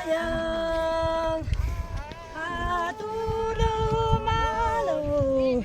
sayang aduh malu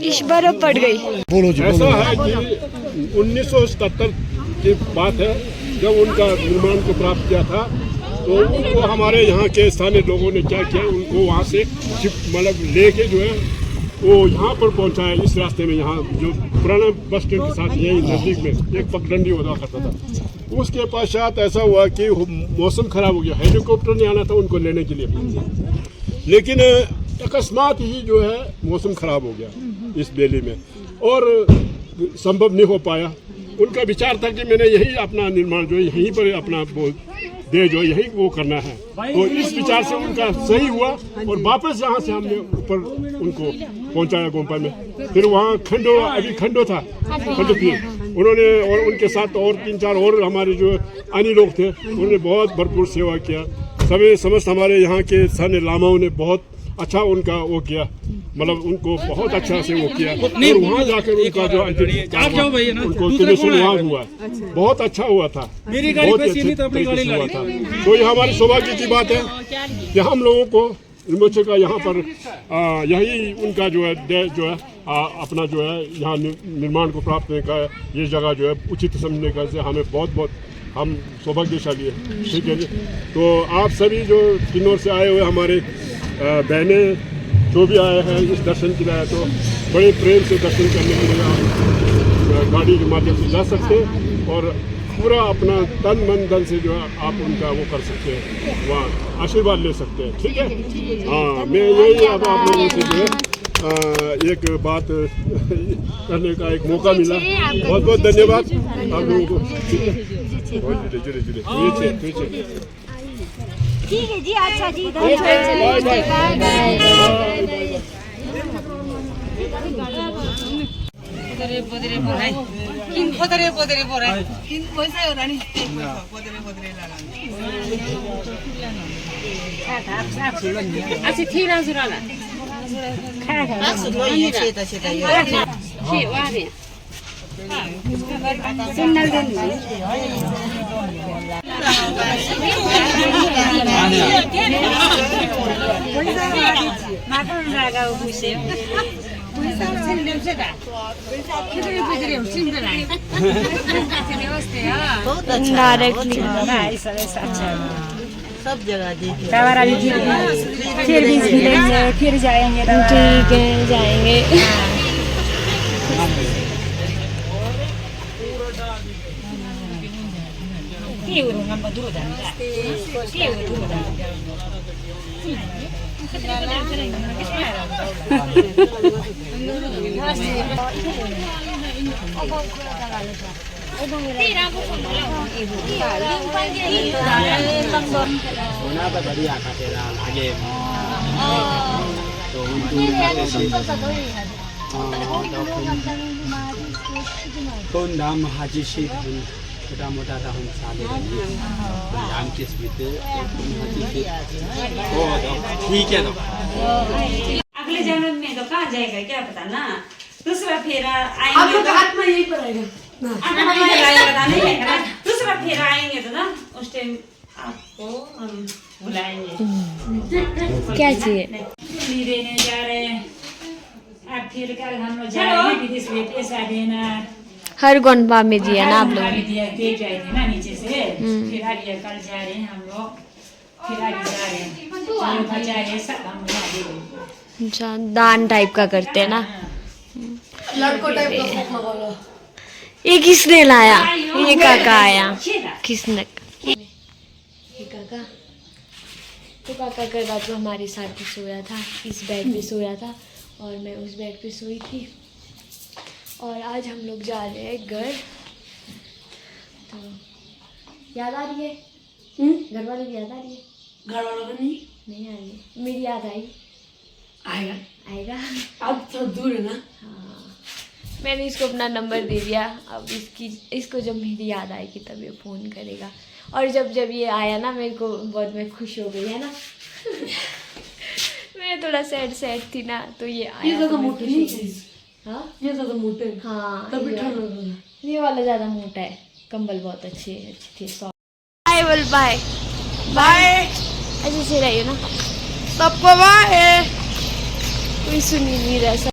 इस बर्फ पड़ गई। ऐसा है कि 1977 की बात है, जब उनका निर्माण को प्राप्त किया था, तो उनको हमारे यहाँ के स्थानीय लोगों ने क्या किया, उनको वहाँ से मतलब लेके जो है वो यहाँ पर पहुँचाया। इस रास्ते में यहाँ जो पुराना बस स्टैंड के साथ यही नज़दीक में एक पगडंडी हुआ करता था। उसके पश्चात ऐसा हुआ कि मौसम खराब हो गया, हेलीकॉप्टर नहीं आना था उनको लेने के लिए, लेकिन अकस्मात ही जो है मौसम खराब हो गया इस बेली में और संभव नहीं हो पाया। उनका विचार था कि मैंने यही अपना निर्माण जो है यहीं पर अपना दे जो यही वो करना है, तो इस विचार से उनका सही हुआ और वापस यहाँ से हमने ऊपर उनको पहुँचाया गोंपा में। फिर वहाँ खंडो, अभी खंडो था, खंडो थी, उन्होंने और उनके साथ और 3-4 और हमारे जो अन्य लोग थे, उन्होंने बहुत भरपूर सेवा किया। सभी समस्त हमारे यहाँ के स्थानीय लामाओं ने बहुत अच्छा उनका वो किया, मतलब उनको बहुत अच्छा से वो किया और वहाँ जाकर उनका जो उनको डोनेशन वहाँ हुआ, बहुत अच्छा हुआ था, बहुत अच्छे तरीके से हुआ था। तो ये हमारी सौभाग्य की बात है कि हम लोगों को रिमोचे का यहाँ पर यही उनका जो है अपना जो है यहाँ निर्माण को प्राप्त करने का ये जगह जो है उचित समझने का से हमें बहुत बहुत हम सौभाग्यशाली है। ठीक है जी। तो आप सभी जो किन्नौर से आए हुए हमारे बहने जो भी आए हैं इस दर्शन के लिए, तो बड़े प्रेम से दर्शन करने के लिए आप गाड़ी के माध्यम से जा सकते हैं और पूरा अपना तन मन धन से जो है आप उनका वो कर सकते हैं, वहाँ आशीर्वाद ले सकते हैं। ठीक है। हाँ, मैं यही अब आप लोगों से जो है एक बात करने का एक मौका मिला, बहुत बहुत धन्यवाद आप लोगों को। ठीक है जी, अच्छा जी, सब जगह देखिए, फिर भी मिलेंगे, फिर जाएंगे। ठीक है, जाएंगे। Kon dam haji shit छोटा मोटा हम साले नाम किस बीते ठीक है ना। अगले जन्म में तो कहाँ जाएगा क्या पता ना, दूसरा फेरा आएंगे तो हाथ में यही पड़ेगा, दूसरा फेरा आएंगे तो ना उस टाइम आपको हम बुलाएंगे। क्या चाहिए? देने जा रहे हैं अब, फिर कल हम लोग जाएंगे विदेश में पैसा देना। हर गोंपा में दिया ना आप लोग? दिया दे गए थे ना नीचे से, फिर अभी कल जा रहे हैं हम लोग, फिर अभी जा रहे हैं सब हम लोग। अच्छा, दान टाइप का करते हैं ना। लड़कों टाइप का बोलो। ये किसने लाया? ये काका आया। किसने? ये काका। तो काका कल रात को हमारे साथ ही सोया था, इस बेड पे सोया था और मैं उस बेड पे सोई थी। और आज हम लोग जा रहे हैं घर। तो याद आ रही है? घर वालों की याद आ रही है? घर वालों को नहीं आ रही है। मेरी याद आई? आएगा आएगा। अब तो दूर है ना। हाँ, मैंने इसको अपना नंबर दे दिया। अब इसको जब मेरी याद आएगी तब ये फ़ोन करेगा। और जब ये आया ना, मेरे को बहुत मैं खुश हो गई है ना। मैं थोड़ा सैड थी ना, तो ये आया। ये ज़्यादा मोटे नहीं है। हाँ, ये ज़्यादा मोटे। हाँ, तभी ठंड लगेगा। ये वाला ज़्यादा मोटा है। कंबल बहुत अच्छी थी। बाय बोल, बाय बाय। ऐसे से रहिए ना। सबको बाय। कोई सुन ही नहीं रहा।